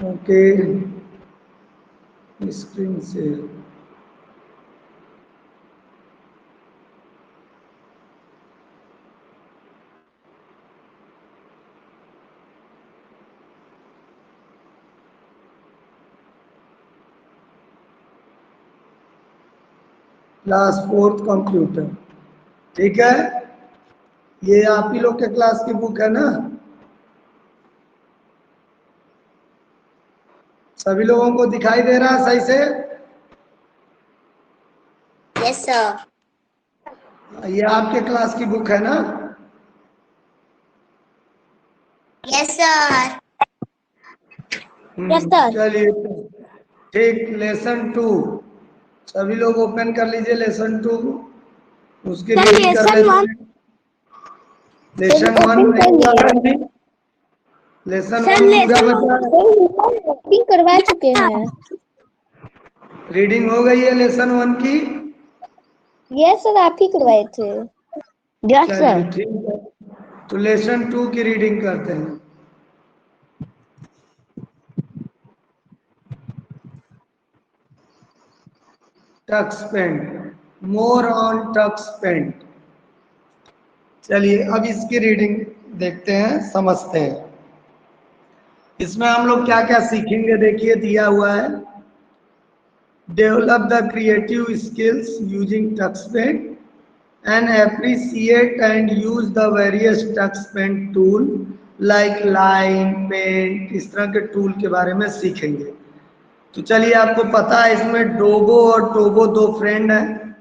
Okay, screen से class 4 computer. ठीक है, ये आप ही लोग के क्लास की बुक है ना? सभी लोगों को दिखाई दे रहा है सही से? Yes sir. ये आपके क्लास की बुक है ना? Yes sir. Yes sir. चलिए ठीक, लेसन 2 सभी लोग ओपन कर लीजिए। लेसन 2 उसकी रीडिंग कर लेते हैं। लेसन 1 नहीं हुआ है, लेसन 1 पूरा बचा है। करवा चुके हैं। रीडिंग हो गई है लेसन 1 की? यस सर, आप ही करवाए थे। यस चलिए सर। ठीक है, तो लेसन 2 की रीडिंग करते हैं। Tux paint, more on Tux paint. चलिए अब इसकी रीडिंग देखते हैं, समझते हैं। इसमें हम लोग क्या क्या सीखेंगे, देखिए दिया हुआ है। Develop the creative skills using Tux paint and appreciate and use the various tux paint tool like line paint, इस तरह के टूल के बारे में सीखेंगे। तो चलिए, आपको पता है इसमें डोबो और टोबो दो फ्रेंड हैं।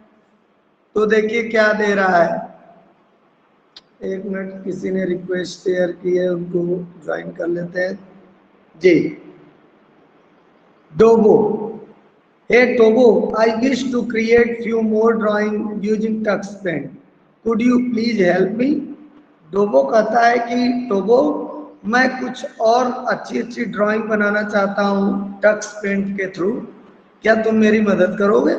तो देखिए क्या दे रहा है। एक मिनट, किसी ने रिक्वेस्ट शेयर की है, उनको ज्वाइन कर लेते हैं जी। डोबो, hey Tobo, I wish to create few more drawing using tux paint. Could you please help me? डोबो कहता है कि टोबो, मैं कुछ और अच्छी अच्छी ड्राइंग बनाना चाहता हूँ टक्स पेंट के थ्रू, क्या तुम मेरी मदद करोगे?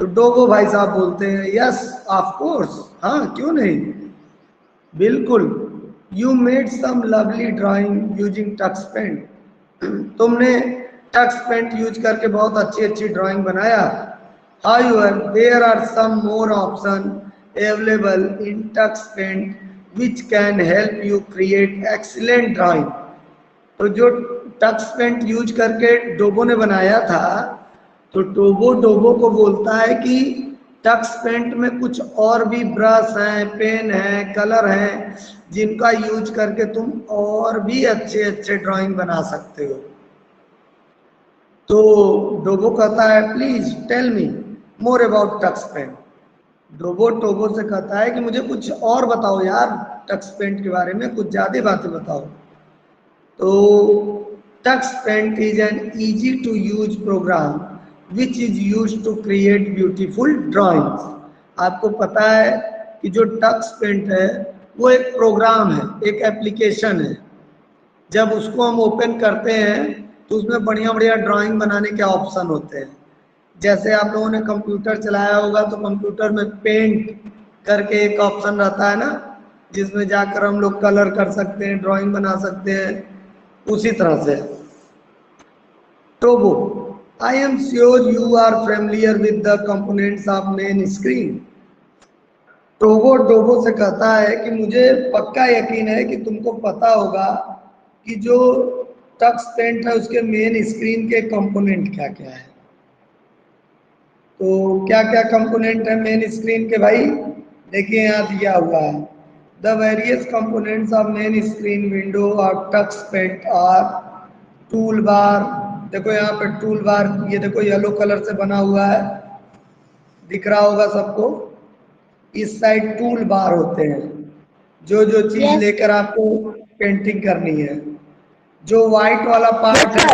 तो डोबो भाई साहब बोलते हैं, यस ऑफ कोर्स, हाँ क्यों नहीं, बिल्कुल। You made some lovely drawing using Tux paint, तुमने टक्स पेंट यूज करके बहुत अच्छी अच्छी ड्राइंग बनाया। However there are some more option available in Tux paint which can help you create excellent drawing. तो जो टक्स पेंट यूज करके डोबो ने बनाया था, तो टोबो डोबो को बोलता है कि टक्स पेंट में कुछ और भी ब्रश हैं, पेन हैं, कलर हैं, जिनका यूज करके तुम और भी अच्छे अच्छे ड्राइंग बना सकते हो। तो डोबो कहता है, please tell me more about Tux Paint. Dobo Tobo से कहता है कि मुझे कुछ और बताओ यार, टक्स पेंट के बारे में कुछ ज्यादा बातें बताओ। तो Tux paint is an easy to use program which is use to create beautiful drawings. आपको पता है कि जो टक्स पेंट है वो एक प्रोग्राम है, एक एप्लीकेशन है। जब उसको हम ओपन करते हैं तो उसमें बढ़िया बढ़िया ड्राइंग बनाने के ऑप्शन होते हैं। जैसे आप लोगों ने कंप्यूटर चलाया होगा तो कंप्यूटर में पेंट करके एक ऑप्शन रहता है ना, जिसमें जाकर हम लोग कलर कर सकते हैं, ड्राइंग बना सकते हैं। उसी तरह से Tobo, I am sure you are familiar with the components of main screen. Tobo Dobo से कहता है कि मुझे पक्का यकीन है कि तुमको पता होगा कि जो टक्स पेंट है उसके मेन स्क्रीन के कंपोनेंट क्या क्या है। तो क्या क्या कंपोनेंट है मेन स्क्रीन के भाई? देखिए यहाँ दिया हुआ है, the various components of main screen window और Tux Paint are tool bar. देखो यहाँ पे टूल बार, ये देखो येलो कलर से बना हुआ है, दिख रहा होगा सबको। इस साइड टूल बार होते हैं, जो जो चीज लेकर आपको पेंटिंग करनी है। जो व्हाइट वाला पार्ट है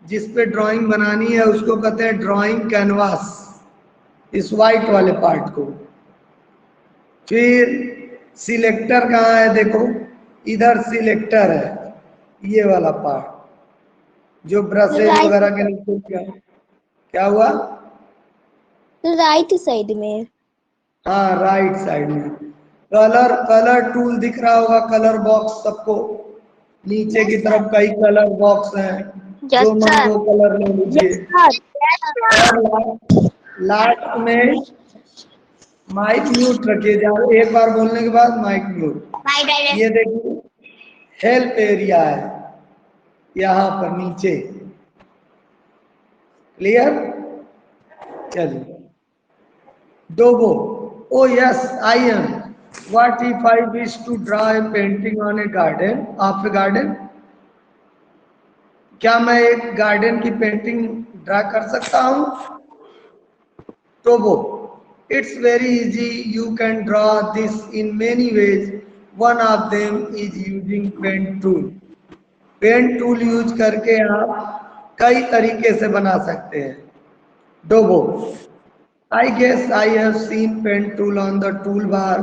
जिस पे ड्राइंग बनानी है उसको कहते हैं ड्राइंग कैनवास, इस व्हाइट वाले पार्ट को। फिर सिलेक्टर कहाँ है? देखो इधर सिलेक्टर है, ये वाला पार्ट जो ब्रशेज वगैरह के नीचे क्या हुआ? राइट साइड में। हाँ राइट साइड में। कलर कलर टूल दिख रहा होगा, कलर बॉक्स सबको। नीचे की तरफ कई कलर बॉक्स हैं, जो मन वो कलर ले लीजिए। और लास्ट में माइक म्यूट रखिए, जहाँ एक बार बोलने के बाद माइक म्यूट। ये देखिए हेल्प एरिया है यहाँ पर नीचे, क्लियर? चलिए Dogo, oh yes I am, what if I wish to draw a painting on a garden of a garden? क्या मैं एक गार्डन की पेंटिंग ड्रा कर सकता हूँ? टोबो, it's very easy, you can draw this in many ways, one of them is using pen tool. Pen tool use करके आप कई तरीके से बना सकते हैं। डोबो, I guess I have seen pen tool on the toolbar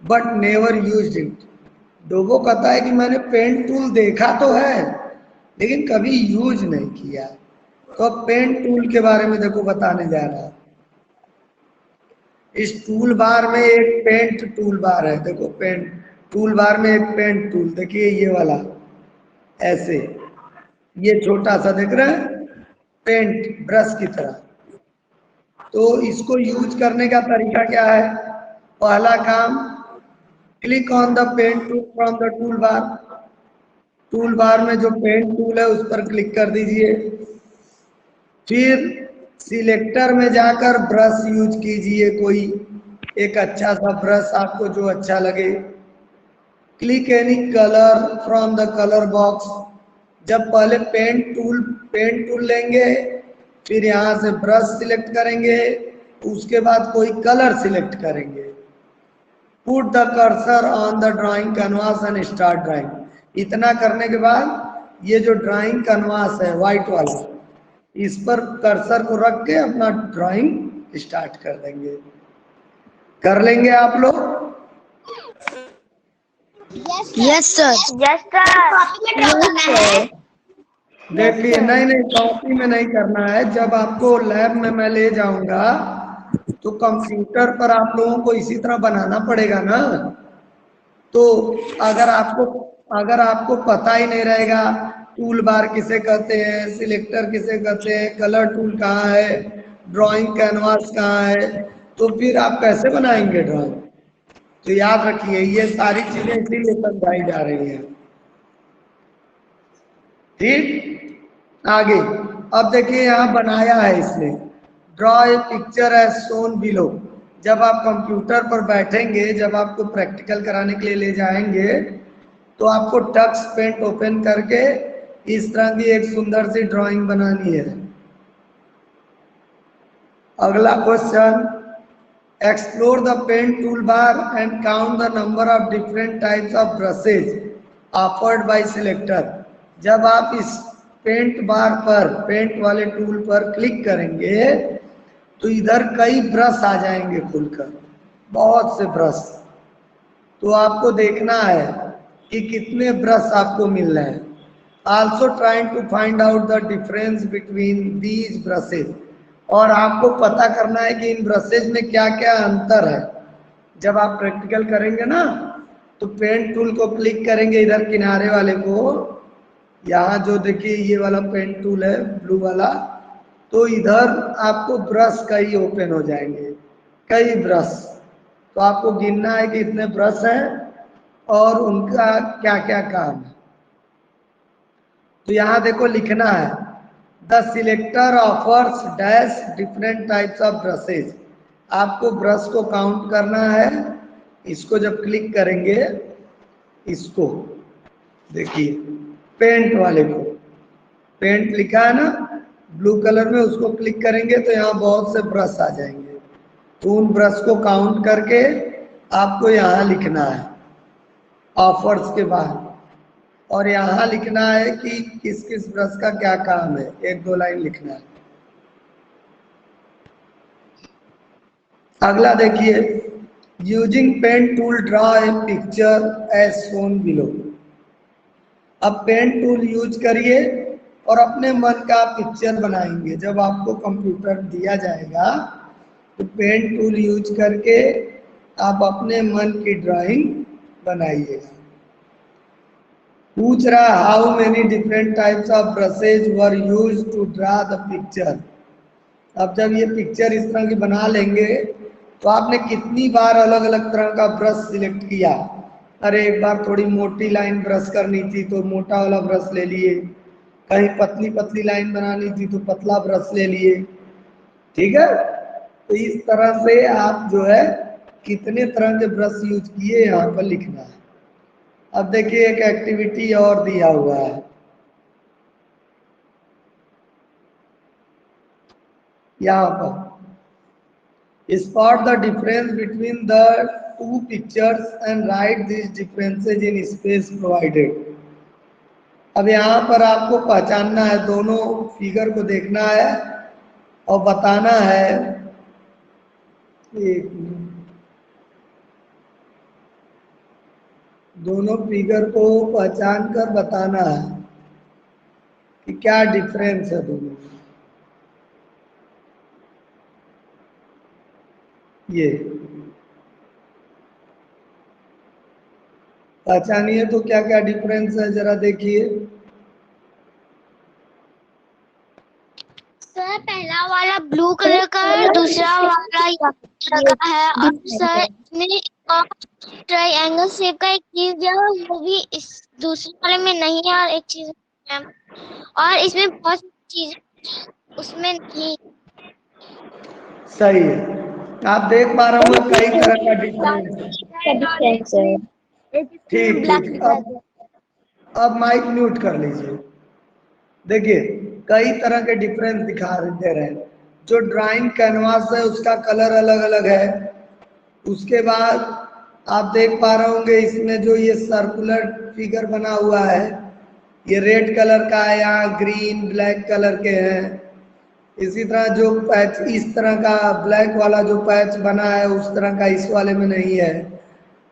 but never used it. डोबो कहता है कि मैंने पेन टूल देखा तो है लेकिन कभी यूज नहीं किया। तो अब पेन टूल के बारे में देखो बताने जा रहा है। इस टूल बार में एक पेंट टूल बार है, देखो पेंट टूल बार में एक पेंट टूल, देखिए ये वाला ऐसे, ये छोटा सा दिख रहा है पेंट ब्रश की तरह। तो इसको यूज करने का तरीका क्या है? पहला काम, click on the pen tool from the tool bar. Tool bar में जो पेन टूल है उस पर क्लिक कर दीजिए। फिर सिलेक्टर में जाकर ब्रश यूज कीजिए, कोई एक अच्छा सा ब्रश आपको जो अच्छा लगे। Click any colour from the colour box. जब पहले पेन टूल लेंगे, फिर यहाँ से ब्रश सिलेक्ट करेंगे, उसके बाद कोई कलर सिलेक्ट करेंगे। Put the cursor on the drawing canvas and start drawing. इतना करने के बाद ये जो ड्राइंग कैनवास है व्हाइट वाला, इस पर कर्सर को रख के अपना ड्राइंग स्टार्ट कर देंगे। कर लेंगे आप लोग? Yes sir. देखिए नहीं कॉपी में नहीं करना है। जब आपको लैब में मैं ले जाऊंगा तो कंप्यूटर पर आप लोगों को इसी तरह बनाना पड़ेगा ना। तो अगर आपको पता ही नहीं रहेगा टूल बार किसे कहते हैं, सिलेक्टर किसे कहते हैं, कलर टूल कहाँ है, ड्राइंग कैनवास कहाँ है, तो फिर आप कैसे बनाएंगे ड्राइंग? तो याद रखिए ये सारी चीजें इसीलिए समझाई जा रही हैं। ठीक, आगे अब देखिए यहाँ बनाया है इसने, draw a picture as shown below. जब आप कंप्यूटर पर बैठेंगे, जब आपको प्रैक्टिकल कराने के लिए ले जाएंगे, तो आपको टक्स पेंट ओपन करके इस तरह की एक सुंदर सी ड्राइंग बनानी है। अगला question, explore the pen tool bar and count the number of different types of brushes offered by selector. जब आप इस पेंट बार पर, पेंट वाले टूल पर क्लिक करेंगे तो इधर कई ब्रश आ जाएंगे खुलकर, बहुत से ब्रश। तो आपको देखना है कि कितने ब्रश आपको मिल रहे हैं। Also trying to find out the difference between these brushes. और आपको पता करना है कि इन ब्रशेज में क्या क्या अंतर है। जब आप प्रैक्टिकल करेंगे ना तो पेन टूल को क्लिक करेंगे, इधर किनारे वाले को, यहाँ जो देखिए ये वाला पेन टूल है ब्लू वाला, तो इधर आपको ब्रश कई ओपन हो जाएंगे, कई ब्रश। तो आपको गिनना है कि इतने ब्रश हैं और उनका क्या क्या काम है। तो यहाँ देखो लिखना है, the selector offers dash different types of brushes. आपको ब्रश को काउंट करना है। इसको जब क्लिक करेंगे, इसको देखिए पेंट वाले को, पेंट लिखा है ना ब्लू कलर में, उसको क्लिक करेंगे तो यहाँ बहुत से ब्रश आ जाएंगे। तो उन ब्रश को काउंट करके आपको यहाँ लिखना है ऑफर्स के बाद, और यहाँ लिखना है कि किस किस ब्रश का क्या काम है, एक दो लाइन लिखना है। अगला देखिए, using pen tool draw a picture as shown below. अब पेन टूल यूज करिए और अपने मन का पिक्चर बनाएंगे। जब आपको कंप्यूटर दिया जाएगा तो पेन टूल यूज करके आप अपने मन की ड्राइंग बनाइएगा। पूछ रहा how many different types of brushes were use to draw the picture. अब जब ये पिक्चर इस तरह की बना लेंगे तो आपने कितनी बार अलग अलग तरह का ब्रश सिलेक्ट किया। अरे एक बार थोड़ी मोटी लाइन ब्रश करनी थी तो मोटा वाला ब्रश ले लिए, कहीं पतली पतली लाइन बनानी थी तो पतला ब्रश ले लिए। ठीक है, तो इस तरह से आप जो है कितने तरह के ब्रश यूज किए यहाँ पर लिखना है। अब देखिए एक एक्टिविटी और दिया हुआ है, यहाँ पर spot the difference between the two pictures and write these differences in space provided। अब यहाँ पर आपको पहचानना है, दोनों फिगर को देखना है और बताना है। एक मिनट, दोनों फिगर को पहचान कर बताना है कि क्या डिफरेंस है दोनों में। ये पहचानिए तो क्या क्या डिफरेंस है, जरा देखिए। सर पहला वाला ब्लू कलर का है, दूसरा वाला येलो कलर का है। और सर इसमें ट्रायंगल शेप का एक चीज है, वो भी इस दूसरे वाले में नहीं है। और एक चीज है, और इसमें बहुत सी चीजें उसमें नहीं। सही है, आप देख पा रहे होंगे कई तरह का डिफरेंस है। ठीक ठीक, अब माइक म्यूट कर लीजिए। देखिए कई तरह के डिफरेंस दिखा दे रहे हैं। जो ड्राइंग कैनवास है उसका कलर अलग अलग है। उसके बाद आप देख पा रहे होंगे इसमें जो ये सर्कुलर फिगर बना हुआ है, ये रेड कलर का है, यहाँ ग्रीन ब्लैक कलर के हैं। इसी तरह जो पैच इस तरह का ब्लैक वाला जो पैच बना है उस तरह का इस वाले में नहीं है।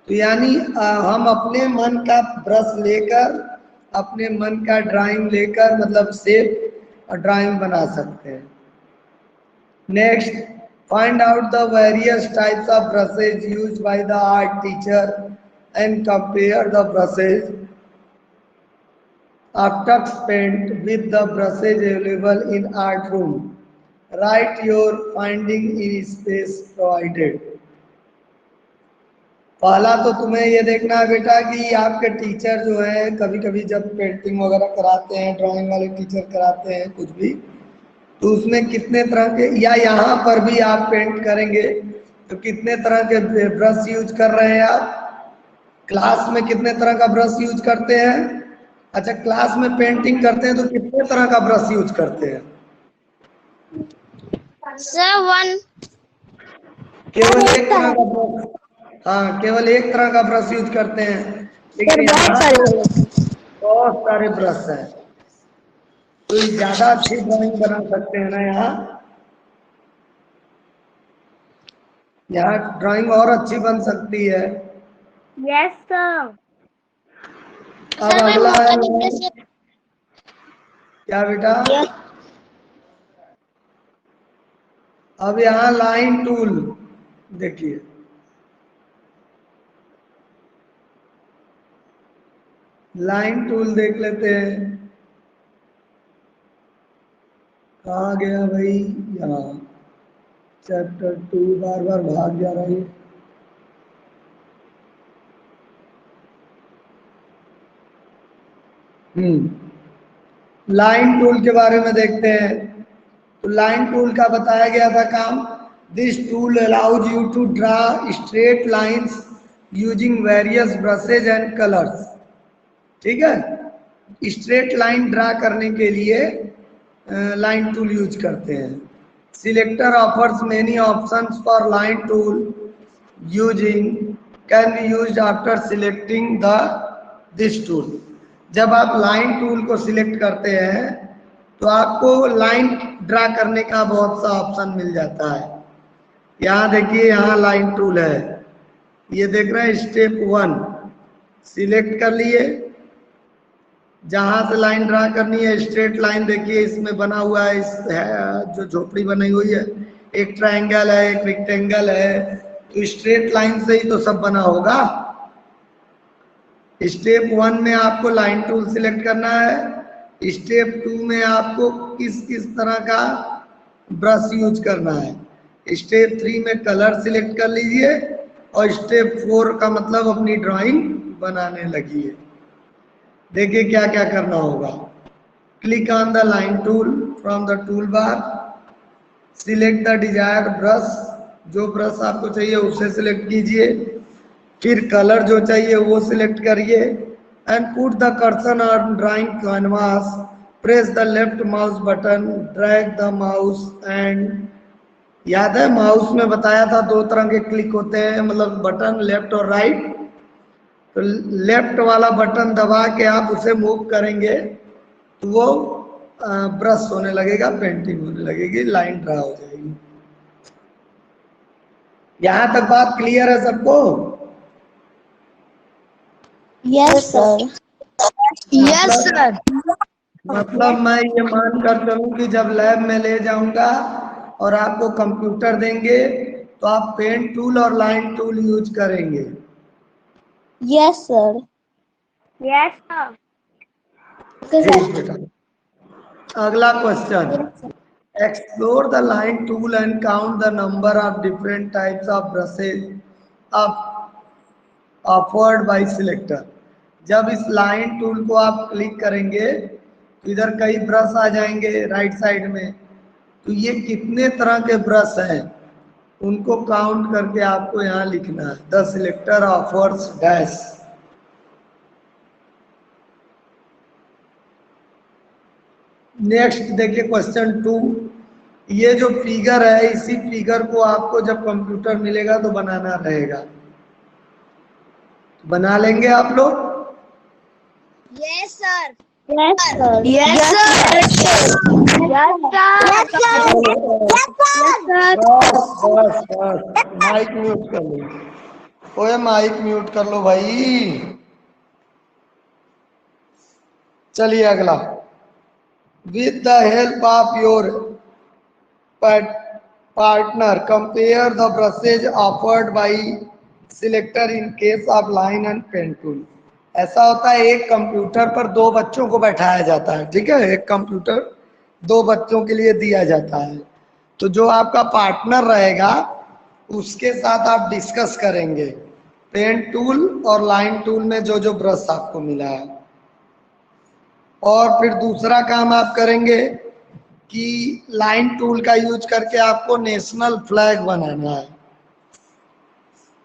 तो यानी हम अपने मन का ब्रश लेकर, अपने मन का ड्राइंग लेकर मतलब शेप और ड्राइंग बना सकते हैं। Next, find out the various types of brushes used by the art teacher and compare the brushes of tux paint with the brushes available in art room. Write your finding in space provided। पहला तो तुम्हें ये देखना है बेटा कि आपके teacher जो है कभी कभी जब पेंटिंग वगैरह कराते हैं, ड्राइंग वाले टीचर कराते हैं कुछ भी, तो उसमें कितने तरह के, या यहाँ पर भी आप पेंट करेंगे तो कितने तरह के ब्रश यूज कर रहे हैं आप। क्लास में कितने तरह का ब्रश यूज करते हैं। अच्छा, क्लास में पेंटिंग करते हैं तो कितने तरह का ब्रश यूज करते हैं। सर वन, केवल एक तरह का ब्रश, हाँ केवल एक तरह का ब्रश यूज करते हैं। लेकिन बहुत सारे ब्रश हैं, तो ज्यादा अच्छी ड्राइंग बना सकते हैं ना। यहाँ ड्राइंग और अच्छी बन सकती है। Yes sir. अब अगला है क्या बेटा। अब यहाँ लाइन टूल देखिए, लाइन टूल देख लेते हैं। कहाँ गया भाई, यहाँ चैप्टर 2 बार बार भाग जा रही है। लाइन टूल के बारे में देखते हैं। तो लाइन टूल का बताया गया था काम। This tool allows you to draw straight lines using various brushes and colours. ठीक है, स्ट्रेट लाइन ड्रा करने के लिए लाइन टूल यूज करते हैं। Selector offers many options for line tool using can be used after selecting the this tool. जब आप line tool को सिलेक्ट करते हैं तो आपको लाइन ड्रा करने का बहुत सा ऑप्शन मिल जाता है। यहाँ देखिए, यहाँ लाइन टूल है, ये देख रहे हैं स्टेप 1 सिलेक्ट कर लिए। जहां से लाइन ड्रा करनी है, स्ट्रेट लाइन देखिए इसमें बना हुआ है, इस जो झोपड़ी बनी हुई है, एक ट्रायंगल है, एक रेक्टेंगल है, तो स्ट्रेट लाइन से ही तो सब बना होगा। स्टेप 1 में आपको लाइन टूल सिलेक्ट करना है। स्टेप 2 में आपको किस किस तरह का ब्रश यूज करना है। स्टेप 3 में कलर सिलेक्ट कर लीजिए और स्टेप 4 का मतलब अपनी ड्राइंग बनाने लगिए। देखिए क्या क्या करना होगा। Click on the line tool from the tool bar, select the desired brush, जो ब्रश आपको चाहिए उसे सिलेक्ट कीजिए, फिर कलर जो चाहिए वो सिलेक्ट करिए and put the cursor on drawing canvas, press the left mouse button, drag the mouse and, याद है माउस में बताया था 2 तरह के क्लिक होते हैं, मतलब बटन लेफ्ट और राइट। तो लेफ्ट वाला बटन दबा के आप उसे मूव करेंगे तो वो ब्रश होने लगेगा, पेंटिंग होने लगेगी, लाइन ड्रा हो जाएगी। यहां तक बात क्लियर है सबको? Yes sir. Yes sir. मतलब मैं ये मान कर चलूं कि जब लैब में ले जाऊंगा और आपको कंप्यूटर देंगे तो आप पेन टूल और लाइन टूल यूज करेंगे? Yes sir. Yes sir. ठीक बेटा। अगला question, explore the line tool and count the number of different types of brushes offered by selector. जब इस लाइन टूल को आप क्लिक करेंगे तो इधर कई ब्रश आ जाएंगे राइट साइड में, तो ये कितने तरह के ब्रश हैं उनको काउंट करके आपको यहाँ लिखना है। The selector offers dash. Next देखिए क्वेश्चन 2, ये जो फिगर है इसी फिगर को आपको जब कंप्यूटर मिलेगा तो बनाना रहेगा। बना लेंगे आप लोग? Yes sir. Yes sir. Yes sir. Yes sir. बस माइक म्यूट कर लो। ओए माइक म्यूट कर लो भाई। चलिए अगला, with the help of your partner compare the brushes offered by selector in case of line and pen tool. ऐसा होता है एक कंप्यूटर पर 2 बच्चों को बैठाया जाता है, ठीक है, एक कंप्यूटर 2 बच्चों के लिए दिया जाता है। तो जो आपका पार्टनर रहेगा उसके साथ आप डिस्कस करेंगे पेन टूल और लाइन टूल में जो जो ब्रश आपको मिला है, और फिर दूसरा काम आप करेंगे कि लाइन टूल का यूज करके आपको नेशनल फ्लैग बनाना है।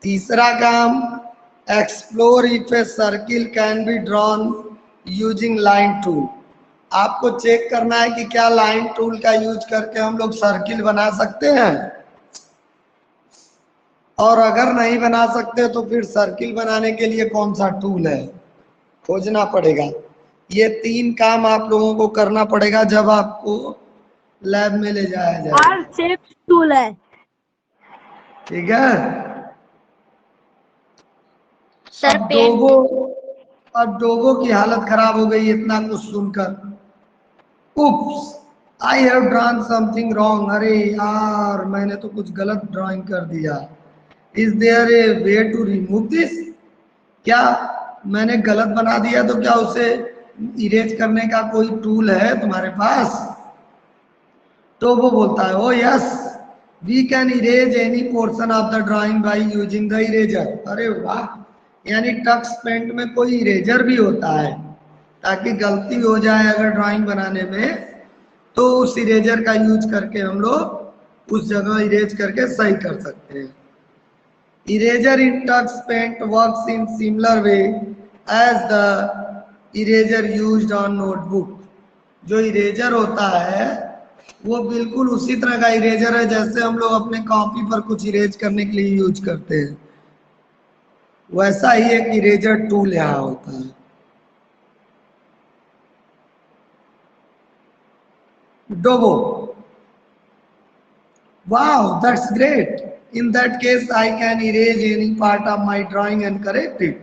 तीसरा काम, explore if a circle can be drawn using line tool. आपको चेक करना है कि क्या लाइन टूल का यूज करके हम लोग सर्किल बना सकते हैं, और अगर नहीं बना सकते तो फिर सर्किल बनाने के लिए कौन सा टूल है खोजना पड़ेगा। ये 3 काम आप लोगों को करना पड़ेगा जब आपको लैब में ले जाया जाए। शेप टूल है। ठीक है सर अब डोगो की हालत खराब हो गई इतना कुछ सुनकर। Oops, I have drawn something wrong. अरे यार मैंने तो कुछ गलत ड्राइंग कर दिया। Is there a way to remove this? क्या मैंने गलत बना दिया तो क्या उसे इरेज करने का कोई टूल है तुम्हारे पास? तो वो बोलता है oh yes we can erase any portion of the drawing by using the eraser. अरे वाह, यानी टक्स पेंट में कोई इरेजर भी होता है ताकि गलती हो जाए अगर ड्राइंग बनाने में तो उस इरेजर का यूज करके हम लोग उस जगह इरेज करके सही कर सकते हैं। Eraser in Tux paint works in similar way as the eraser used on notebook. जो इरेजर होता है वो बिल्कुल उसी तरह का इरेजर है जैसे हम लोग अपने कॉपी पर कुछ इरेज करने के लिए यूज करते हैं, वैसा ही एक इरेजर टूल यहाँ होता है। डोबो, wow that's great, in that case I can erase any part of my drawing and correct it।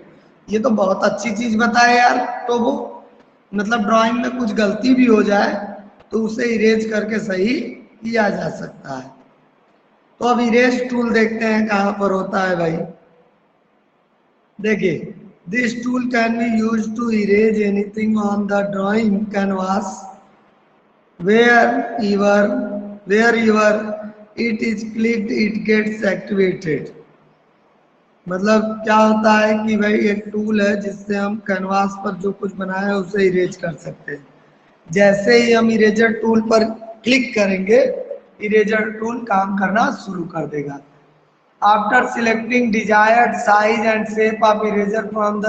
ये तो बहुत अच्छी चीज बताए यार टोबो, मतलब ड्राइंग में कुछ गलती भी हो जाए तो उसे इरेज करके सही किया जा सकता है। तो अब इरेज टूल देखते हैं कहाँ पर होता है भाई। देखिए This tool can be used to erase anything on the drawing canvas wherever it is clicked it gets activated. मतलब क्या होता है कि भाई एक टूल है जिससे हम कैनवास पर जो कुछ बनाया है उसे इरेज कर सकते हैं। जैसे ही हम इरेजर टूल पर क्लिक करेंगे इरेजर टूल काम करना शुरू कर देगा। After selecting desired size and shape of eraser from the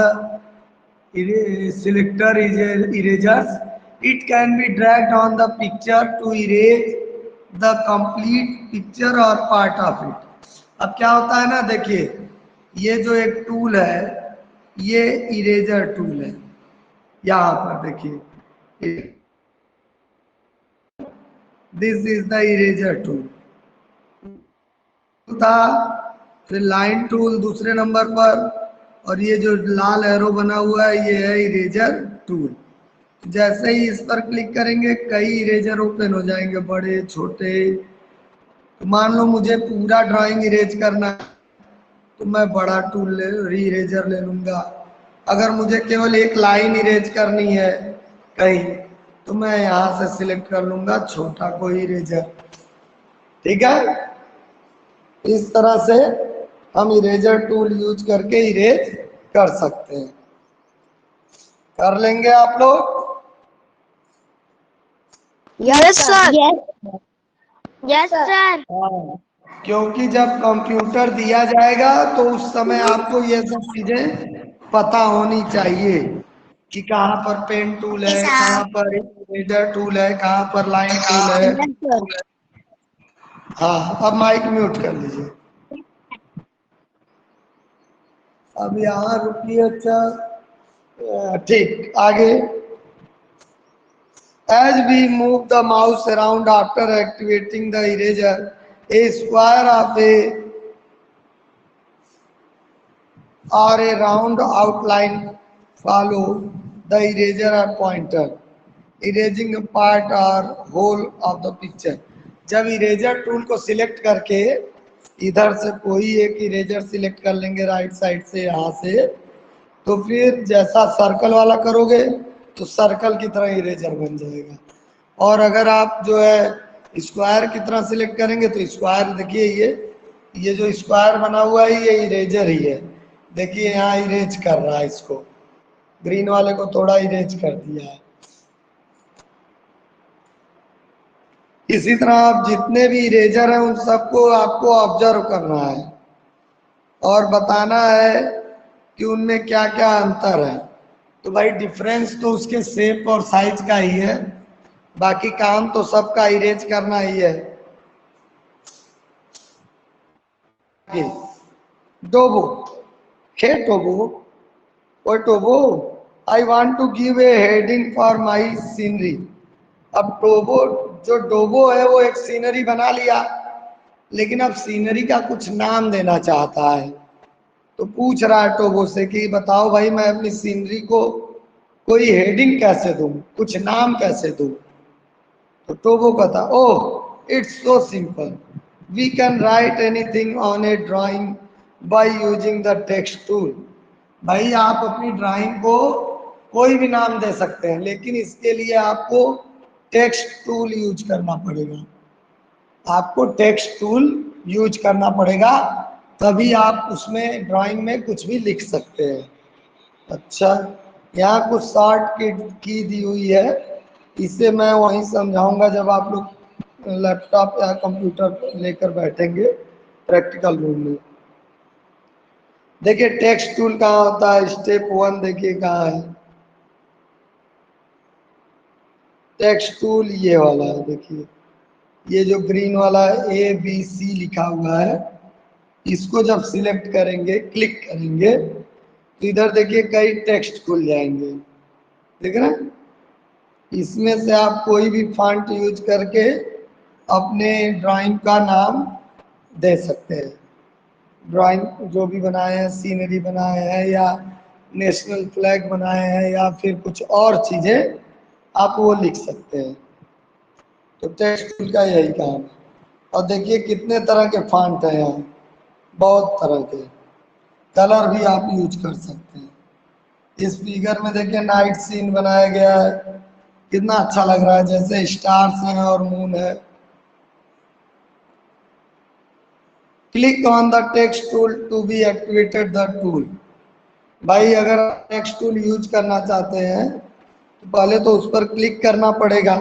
selector erasers, it can be dragged on the picture to erase the complete picture or part of it। अब क्या होता है ना, देखिए ये जो एक टूल है ये इरेजर टूल है। यहाँ पर देखिए this is the eraser tool था, फिर लाइन टूल दूसरे नंबर पर, और ये जो लाल एरो बना हुआ है ये है इरेजर टूल। जैसे ही इस पर क्लिक करेंगे कई इरेजर ओपन हो जाएंगे, बड़े छोटे। तो मान लो मुझे पूरा ड्राइंग इरेज करना है तो मैं बड़ा टूल इरेजर ले लूंगा। अगर मुझे केवल एक लाइन इरेज करनी है कहीं तो मैं यहाँ से सिलेक्ट कर लूंगा छोटा कोई इरेजर। ठीक है, इस तरह से हम इरेजर टूल यूज करके इरेज कर सकते हैं। कर लेंगे आप लोग? Yes sir. Yes sir. क्योंकि जब कंप्यूटर दिया जाएगा तो उस समय आपको ये सब चीजें पता होनी चाहिए कि कहाँ पर पेन टूल है, कहाँ पर इरेजर टूल है, कहाँ पर लाइन टूल है। हाँ, अब माइक म्यूट कर लीजिए। अब यहाँ रुकिए। अच्छा ठीक, आगे। As we move the mouse around after activating the eraser, a square of a or a round outline follow the eraser or pointer, erasing a part or whole of the picture। जब eraser tool को select करके इधर से कोई एक eraser select कर लेंगे right side से यहाँ से, तो फिर जैसा सर्कल वाला करोगे तो सर्कल की तरह इरेजर बन जाएगा। और अगर आप जो है स्क्वायर की तरह सिलेक्ट करेंगे तो स्क्वायर, देखिए ये जो स्क्वायर बना हुआ है ये इरेजर ही है। देखिए यहाँ इरेज कर रहा है, इसको ग्रीन वाले को थोड़ा इरेज कर दिया है। इसी तरह आप जितने भी इरेजर हैं उन सबको आपको ऑब्जर्व करना है और बताना है कि उनमें क्या क्या अंतर है। तो भाई डिफरेंस तो उसके शेप और साइज का ही है, बाकी काम तो सबका इरेज करना ही है। टोबो, हे टोबो, ओ टोबो, I want to give a heading for my scenery. अब टोबो जो डोबो है वो एक सीनरी बना लिया, लेकिन अब सीनरी का कुछ नाम देना चाहता है। तो पूछ रहा है टोबो से कि बताओ भाई मैं अपनी सीनरी को कोई हेडिंग कैसे दूं, कुछ नाम कैसे दूं। तो टोबो कहता, oh it's so simple, we can write anything on a drawing by using the text tool. भाई आप अपनी ड्राइंग को कोई भी नाम दे सकते हैं, लेकिन इसके लिए आपको टेक्स्ट टूल यूज करना पड़ेगा। आपको टेक्स्ट टूल यूज करना पड़ेगा, तभी आप उसमें ड्राइंग में कुछ भी लिख सकते हैं। अच्छा, यहाँ कुछ शॉर्ट की दी हुई है, इसे मैं वहीं समझाऊंगा जब आप लोग लैपटॉप या कंप्यूटर लेकर बैठेंगे प्रैक्टिकल रूम में। देखिए टेक्स्ट टूल कहाँ होता है, स्टेप 1 देखिए कहाँ है। टेक्स्ट टूल ये वाला है, देखिए ये जो ग्रीन वाला है ABC लिखा हुआ है, इसको जब सिलेक्ट करेंगे क्लिक करेंगे तो इधर देखिए कई टेक्स्ट खुल जाएंगे, देख रहे हैं। इसमें से आप कोई भी फॉन्ट यूज करके अपने ड्राइंग का नाम दे सकते हैं। ड्राइंग जो भी बनाए हैं, सीनरी बनाए हैं या नेशनल फ्लैग बनाए हैं या फिर कुछ और चीज़ें, आप वो लिख सकते हैं। तो टेक्स्ट टूल का यही काम है। और देखिए कितने तरह के फॉन्ट हैं यहाँ, बहुत तरह के। कलर भी आप यूज कर सकते हैं। इस फिगर में देखिए नाइट सीन बनाया गया है, कितना अच्छा लग रहा है, जैसे स्टार्स हैं और मून है। Click on the text tool to be activated the tool. भाई अगर टेक्स्ट टूल यूज करना चाहते हैं तो पहले तो उस पर क्लिक करना पड़ेगा।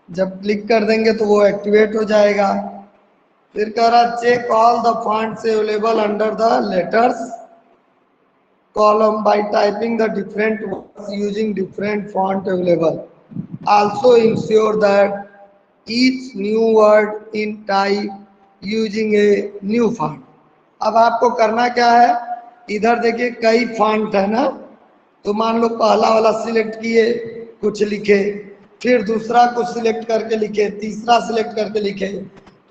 जब क्लिक कर देंगे तो वो एक्टिवेट हो जाएगा। फिर कह रहा check all the fonts available under the letters column by typing the different words using different font available. Also ensure that each new word in type using a new font. अब आपको करना क्या है, इधर देखिए कई फॉन्ट है ना, तो मान लो पहला वाला सिलेक्ट किए, कुछ लिखे, फिर दूसरा कुछ सिलेक्ट करके लिखे, तीसरा सिलेक्ट करके लिखे,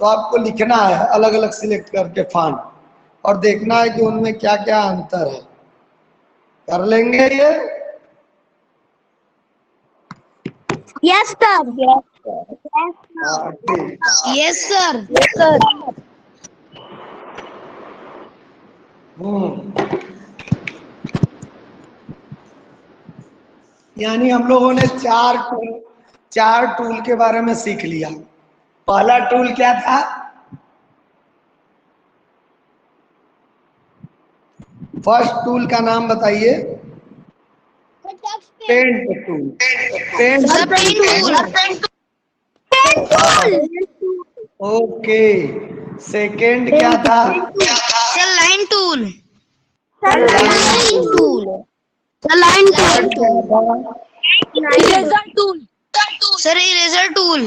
तो आपको लिखना है अलग अलग सिलेक्ट करके फॉन्ट, और देखना है कि उनमें क्या क्या अंतर है। कर लेंगे ये? Yes sir. हाँ, ठीक। Yes sir. Yes sir. यानी हम लोगों ने चार टूल के बारे में सीख लिया। पहला टूल क्या था? फर्स्ट टूल का नाम बताइए। Paint tool. Paint okay. Second क्या था? Line tool. Eraser tool. Sir eraser tool.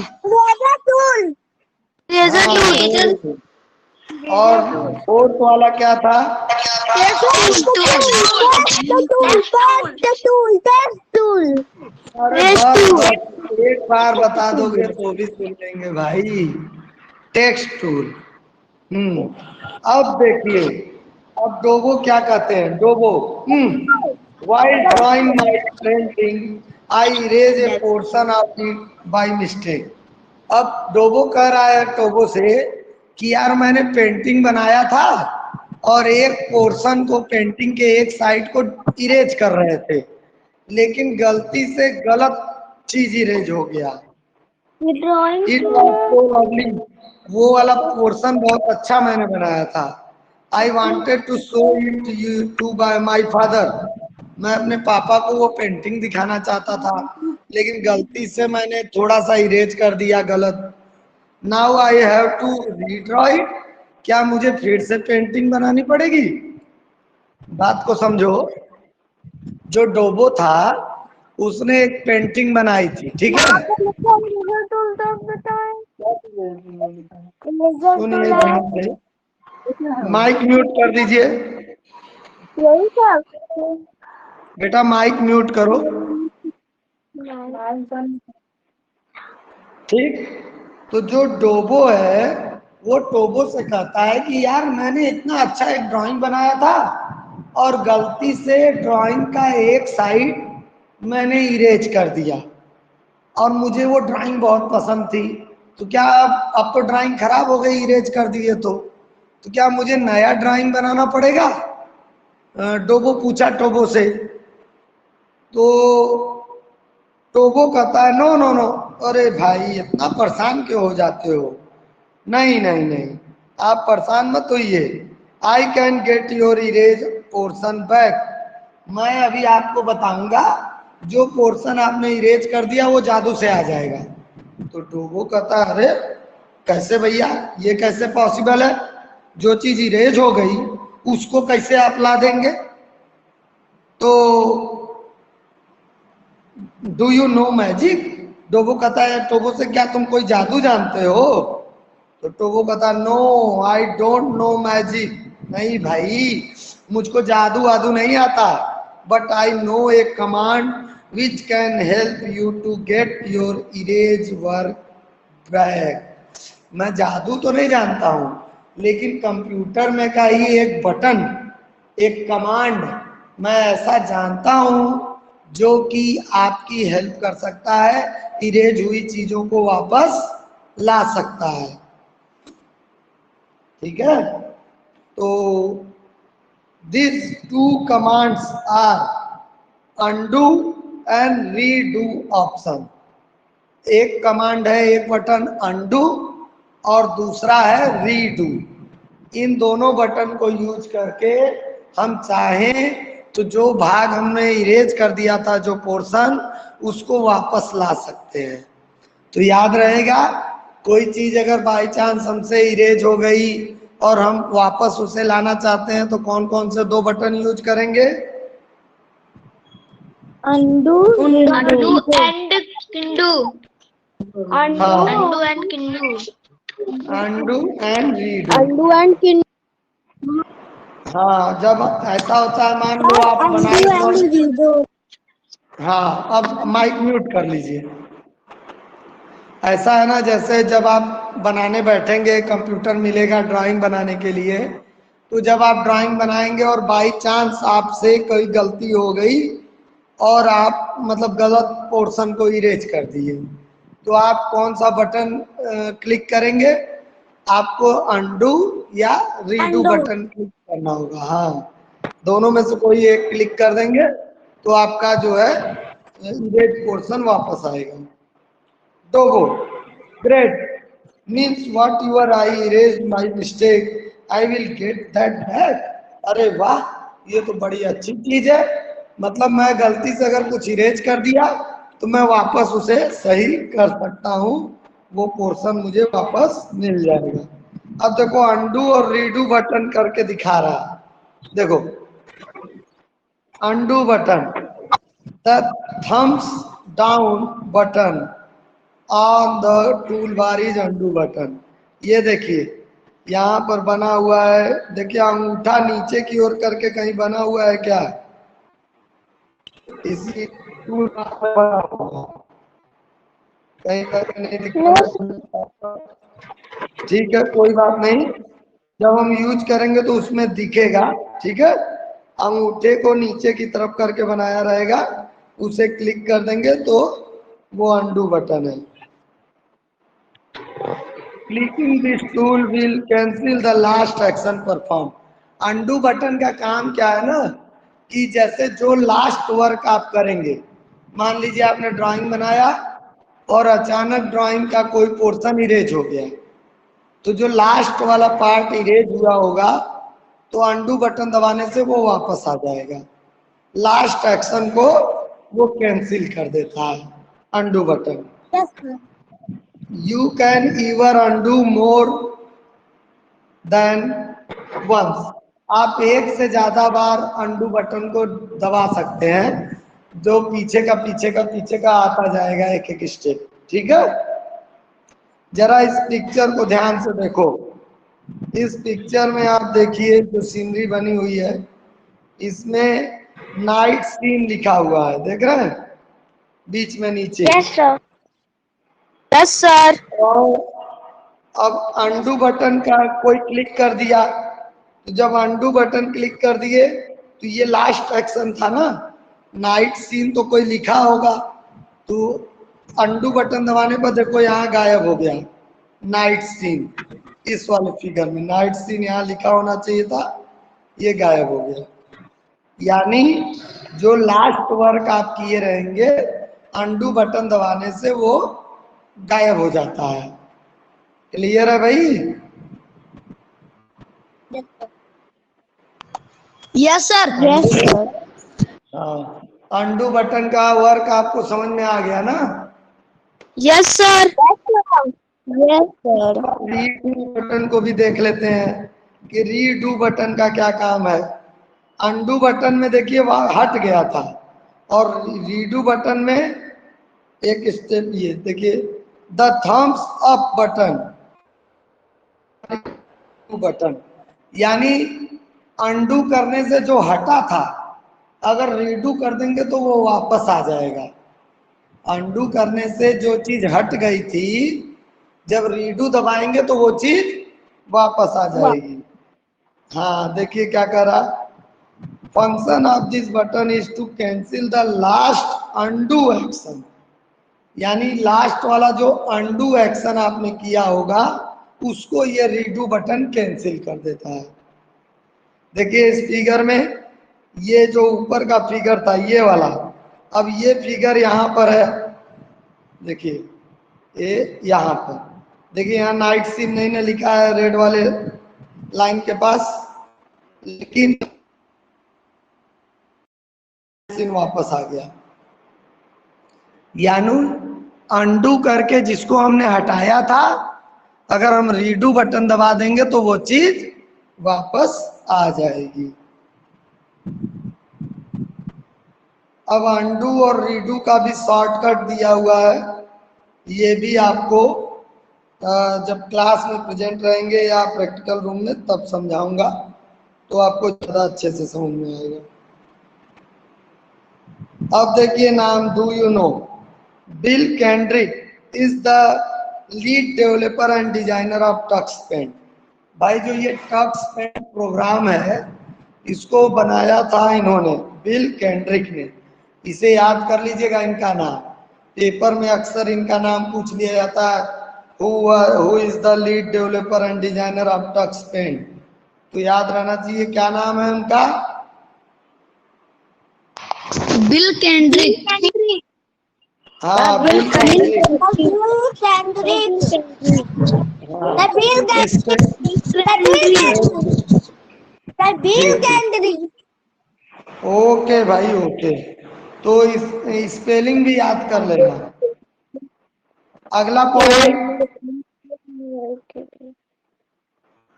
और फोर्थ वाला क्या था? अरे बस एक बार बता दोगे तो भी सुन लेंगे भाई। Text tool. अब देखिए, अब डोबो क्या कहते हैं? डोबो while drawing my painting I erase a portion of it by mistake। अब डोबो कह रहा है टोबो से कि यार मैंने पेंटिंग बनाया था और एक पोर्शन को, पेंटिंग के एक साइड को इरेज कर रहे थे, लेकिन गलती से गलत चीज इरेज हो गया। It was so lovely. वो वाला पोर्शन बहुत अच्छा मैंने बनाया था। I wanted to show it you to by my father. मैं अपने पापा को वो पेंटिंग दिखाना चाहता था, लेकिन गलती से मैंने थोड़ा सा इरेज कर दिया गलत। Now I have to redraw it. क्या मुझे फिर से पेंटिंग बनानी पड़ेगी? बात को समझो। जो डोबो था उसने एक पेंटिंग बनाई थी, ठीक है? सुनिए ध्यान से, माइक म्यूट कर दीजिए। बेटा माइक म्यूट करो। ठीक। तो जो डोबो है वो टोबो से कहता है कि यार मैंने इतना अच्छा एक ड्राइंग बनाया था और गलती से ड्राइंग का एक साइड मैंने इरेज कर दिया, और मुझे वो ड्राइंग बहुत पसंद थी, तो क्या अब तो ड्राइंग खराब हो गई इरेज कर दिए तो क्या मुझे नया ड्राइंग बनाना पड़ेगा? डोबो पूछा टोबो से। तो टोबो कहता है नो नो नो। अरे भाई इतना परेशान क्यों हो जाते हो? नहीं नहीं नहीं, आप परेशान मत होइए। I can get your erase portion back. मैं अभी आपको बताऊंगा, जो पोर्शन आपने इरेज कर दिया वो जादू से आ जाएगा। तो टोबो कहता है अरे कैसे भैया, ये कैसे पॉसिबल है? जो चीज इरेज हो गई उसको कैसे आप ला देंगे? तो डू यू नो मैजिक? टोबो कहता है, टोबो से क्या तुम कोई जादू जानते हो? तो टोबो कहता no I don't know magic. नहीं भाई, मुझको जादू वादू नहीं आता, but I know a command which can help you to get your erase work back. मैं जादू तो नहीं जानता हूं, लेकिन कंप्यूटर में का ही एक बटन, एक कमांड मैं ऐसा जानता हूं जो कि आपकी हेल्प कर सकता है, इरेज हुई चीजों को वापस ला सकता है। ठीक है? तो this two commands are undo and redo option. एक कमांड है, एक बटन अनडू और दूसरा है रीडू। इन दोनों बटन को यूज करके हम चाहें तो जो भाग हमने इरेज कर दिया था, जो पोर्शन, उसको वापस ला सकते हैं। तो याद रहेगा, कोई चीज अगर बाई चांस हमसे इरेज हो गई और हम वापस उसे लाना चाहते हैं तो कौन कौन से दो बटन यूज करेंगे? undo, Undo redo. and Kindu. Undo, Undo and Kindu. Undo and redo. undo and kin. हाँ, जब ऐसा होता है, मान लो आप Undo बनाए and redo. हाँ, अब माइक म्यूट कर लीजिए। ऐसा है ना, जैसे जब आप बनाने बैठेंगे, कंप्यूटर मिलेगा ड्राइंग बनाने के लिए, तो जब आप ड्राइंग बनाएंगे और बाई चांस आपसे कोई गलती हो गई और आप मतलब गलत पोर्शन को इरेज कर दिए, तो आप कौन सा बटन क्लिक करेंगे? आपको अनडू या रीडू Undo. बटन क्लिक करना होगा। हाँ, दोनों में से कोई एक क्लिक कर देंगे तो आपका जो है इरेज पोर्शन वापस आएगा। Togo, great. Means whatever I erased my mistake, I will get that back. अरे वाह, ये तो बड़ी अच्छी चीज है। मतलब मैं गलती से अगर कुछ इरेज कर दिया तो मैं वापस उसे सही कर सकता हूँ, वो पोर्शन मुझे वापस मिल जाएगा। अब देखो, अनडू और रीडू बटन करके दिखा रहा है। देखो, undo button, the thumbs down button on the tool bar is undo button. ये देखिए यहाँ पर बना हुआ है, देखिए अंगूठा नीचे की ओर करके कहीं बना हुआ है क्या? इसी टूल बार में बना हुआ है, कहीं करके नहीं दिख रहा। ठीक है, कोई बात नहीं, जब हम यूज करेंगे तो उसमें दिखेगा। ठीक है, अंगूठे को नीचे की तरफ करके बनाया रहेगा, उसे क्लिक कर देंगे तो वो अनडू बटन है। Clicking this tool will cancel the last action perform. Undo button का काम क्या है ना, कि जैसे जो लास्ट वर्क आप करेंगे, मान लीजिए आपने ड्राइंग बनाया और अचानक ड्राइंग का कोई पोर्शन इरेज हो गया, तो जो लास्ट वाला पार्ट इरेज हुआ होगा तो अनडू बटन दबाने से वो वापस आ जाएगा। लास्ट एक्शन को वो कैंसिल कर देता है undo button. Yes, sir. You can even undo more than once। आप एक से ज्यादा बार अनडू बटन को दबा सकते हैं, जो पीछे का आता जाएगा एक एक स्टेप। ठीक है, जरा इस पिक्चर को ध्यान से देखो। इस पिक्चर में आप देखिए जो सीनरी बनी हुई है, इसमें नाइट सीन लिखा हुआ है, देख रहे हैं बीच में नीचे। Yes, sir. Yes, sir. और अब अनडू बटन का कोई क्लिक कर दिया, तो जब अनडू बटन क्लिक कर दिए तो ये लास्ट एक्शन था ना, नाइट सीन तो कोई लिखा होगा, तो अनडू बटन दबाने पर देखो यहाँ गायब हो गया नाइट सीन। इस वाले फिगर में नाइट सीन यहाँ लिखा होना चाहिए था, ये गायब हो गया। यानी जो लास्ट वर्क आप किए रहेंगे, अनडू बटन दबाने से वो गायब हो जाता है। क्लियर है भाई? Yes, sir. Yes, sir. हाँ, अनडू बटन का वर्क आपको समझ में आ गया ना? Yes, sir. Yes, sir. Redo button को भी देख लेते हैं कि रीडू बटन का क्या काम है। अनडू बटन में देखिए वह हट गया था, और रीडू बटन में एक स्टेप ये देखिए, द थम्स अप बटन, यानी अनडू करने से जो हटा था, अगर रीडू कर देंगे तो वो वापस आ जाएगा। अनडू करने से जो चीज हट गई थी, जब रीडू दबाएंगे तो वो चीज वापस आ जाएगी। हाँ, देखिए क्या कर रहा, function of this button is to cancel the last undo action. यानी लास्ट वाला जो अनडू एक्शन आपने किया होगा, उसको ये रीडू बटन कैंसिल कर देता है। देखिए इस फिगर में, ये जो ऊपर का फिगर था ये वाला, अब ये फिगर यहाँ पर है, देखिए ये यहाँ पर, देखिए यहाँ नाइट सीन नहीं ना लिखा है रेड वाले लाइन के पास, लेकिन सीन वापस आ गया। यानी अंडू करके जिसको हमने हटाया था, अगर हम रीडू बटन दबा देंगे तो वो चीज वापस आ जाएगी। अब अंडू और रीडू का भी शॉर्टकट दिया हुआ है, ये भी आपको जब क्लास में प्रेजेंट रहेंगे या प्रैक्टिकल रूम में तब समझाऊंगा, तो आपको ज़्यादा अच्छे से समझ में आएगा। अब देखिए नाम, do you know Bill Kendrick is the lead developer and designer of Tux Paint. भाई जो ये टक्सपेंट प्रोग्राम है, इसको बनाया था इन्होंने, बिल केंड्रिक ने। इसे याद कर लीजिएगा इनका नाम, पेपर में अक्सर इनका नाम पूछ लिया जाता है, who is the lead developer and designer of Tux Paint, तो याद रहना चाहिए क्या नाम है उनका, बिल केंड्रिक। हाँ बिल केंड्रिक। ओके भाई ओके, तो इस स्पेलिंग भी याद कर लेना। अगला पॉइंट,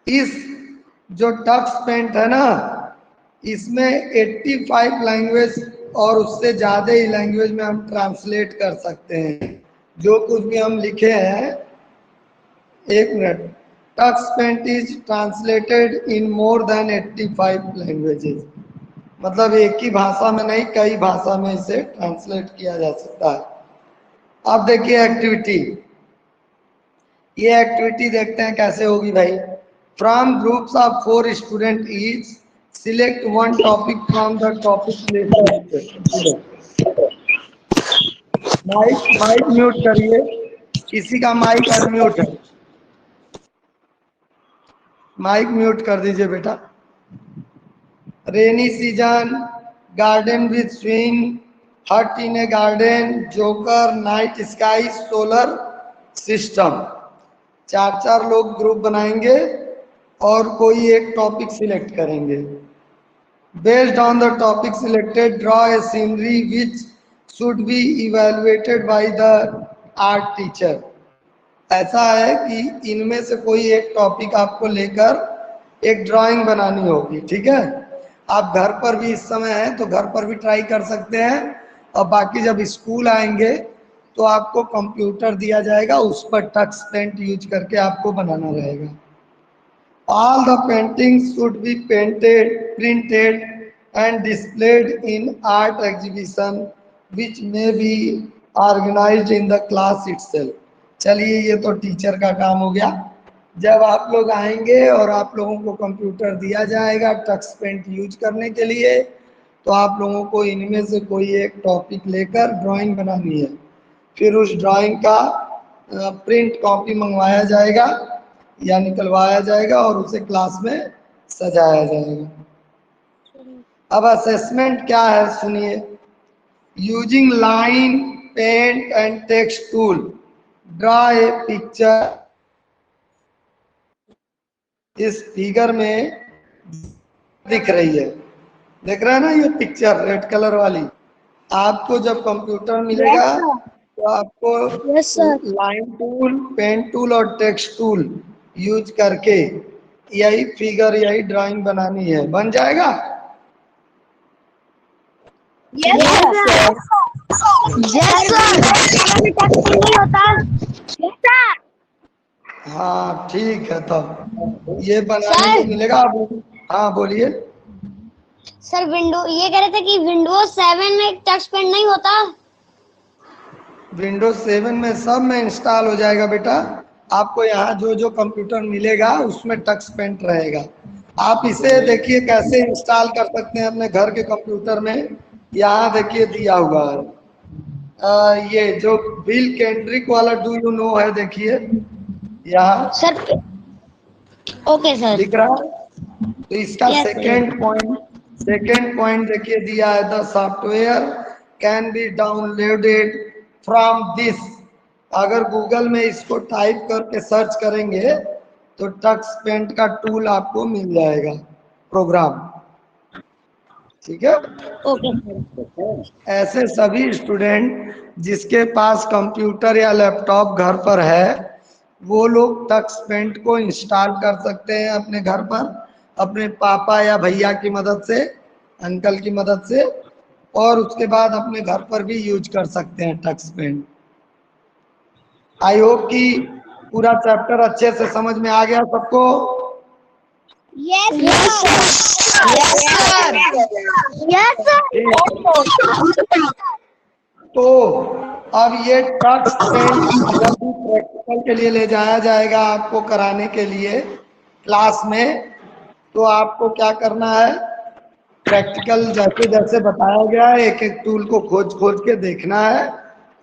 इस जो टक्सपेंट है ना, इसमें 85 लैंग्वेज और उससे ज़्यादा ही लैंग्वेज में हम ट्रांसलेट कर सकते हैं जो कुछ भी हम लिखे हैं। एक minute, Tux Paint is translated in more than 85 languages, मतलब एक ही भाषा में नहीं, कई भाषा में इसे ट्रांसलेट किया जा सकता है। अब देखिए एक्टिविटी, ये एक्टिविटी देखते हैं कैसे होगी भाई। From groups of 4 student each select one topic from the topic list. Mike mute करिए, किसी का माइक अनम्यूट है, माइक म्यूट कर दीजिए बेटा। Rainy season, garden with swing, hut in a garden, joker, night sky, solar system. 4 लोग group बनाएंगे और कोई एक टॉपिक सिलेक्ट करेंगे। Based on the topic selected draw a scenery which should be evaluated by the art teacher. ऐसा है कि इनमें से कोई एक टॉपिक आपको लेकर एक ड्राइंग बनानी होगी, ठीक है। आप घर पर भी इस समय हैं तो घर पर भी ट्राई कर सकते हैं, और बाकी जब स्कूल आएंगे तो आपको कंप्यूटर दिया जाएगा, उस पर टक्सपेंट यूज करके आपको बनाना रहेगा। All the paintings should be painted, printed and displayed in art exhibition which may be organized in the class itself। चलिए ये तो टीचर का काम हो गया। जब आप लोग आएंगे और आप लोगों को कंप्यूटर दिया जाएगा टक्सपेंट यूज करने के लिए, तो आप लोगों को इनमें से कोई एक टॉपिक लेकर ड्राइंग बनानी है। फिर उस ड्राइंग का प्रिंट कॉपी मंगवाया जाएगा या निकलवाया जाएगा और उसे क्लास में सजाया जाएगा। अब असेसमेंट क्या है सुनिए। Using line, paint and text tool draw a picture. इस फिगर में दिख रही है, देख रहे हैं ना ये पिक्चर रेड कलर वाली। आपको जब कंप्यूटर मिलेगा तो आपको लाइन टूल, पेन टूल और टेक्स्ट टूल यूज करके यही फिगर, यही ड्राइंग बनानी है। बन जाएगा? हाँ ठीक है, तब ये बनाने को मिलेगा। आप हाँ बोलिए सर। ये कह रहे थे कि विंडोज 7 में टचपेंट नहीं होता। विंडोज 7 में सब में इंस्टॉल हो जाएगा बेटा। आपको यहाँ जो जो कंप्यूटर मिलेगा उसमें टचपेंट रहेगा। आप इसे देखिए कैसे इंस्टॉल कर सकते हैं अपने घर के कंप्यूटर में। यहाँ देखिए दिया हुआ है ये जो बिल केंड्रिक वाला डू यू नो है, देखिए यहाँ सर। ओके सर, दिख रहा है। तो इसका सेकेंड पॉइंट देखिए दिया है, the software can be downloaded from this. अगर गूगल में इसको टाइप करके सर्च करेंगे तो टक्स पेंट का टूल आपको मिल जाएगा, प्रोग्राम। ठीक है। ओके। ऐसे सभी स्टूडेंट जिसके पास कंप्यूटर या लैपटॉप घर पर है, वो लोग टक्स पेंट को इंस्टॉल कर सकते हैं अपने घर पर, अपने पापा या भैया की मदद से, अंकल की मदद से, और उसके बाद अपने घर पर भी यूज कर सकते हैं टक्स पेंट। आई होप कि पूरा चैप्टर अच्छे से समझ में आ गया सबको। Yes sir. Yes sir. तो अब ये टक्स पेंट जब भी प्रैक्टिकल के लिए ले जाया जाएगा आपको कराने के लिए क्लास में, तो आपको क्या करना है, प्रैक्टिकल जैसे जैसे बताया गया है एक एक टूल को खोज खोज के देखना है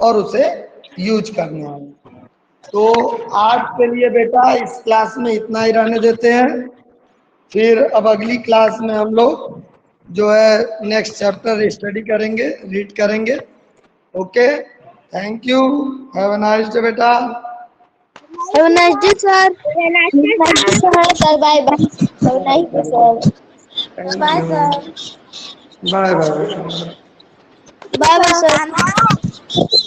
और उसे यूज करना है। तो आज के लिए बेटा इस क्लास में इतना ही रहने देते हैं, फिर अब अगली क्लास में हम लोग जो है नेक्स्ट चैप्टर स्टडी करेंगे, रीड करेंगे। Okay, thank you, have a nice day बेटा। Have a nice day, sir. Sir, bye bye. Have a nice day, sir. Bye, sir. Bye bye बेटा। Bye bye, sir.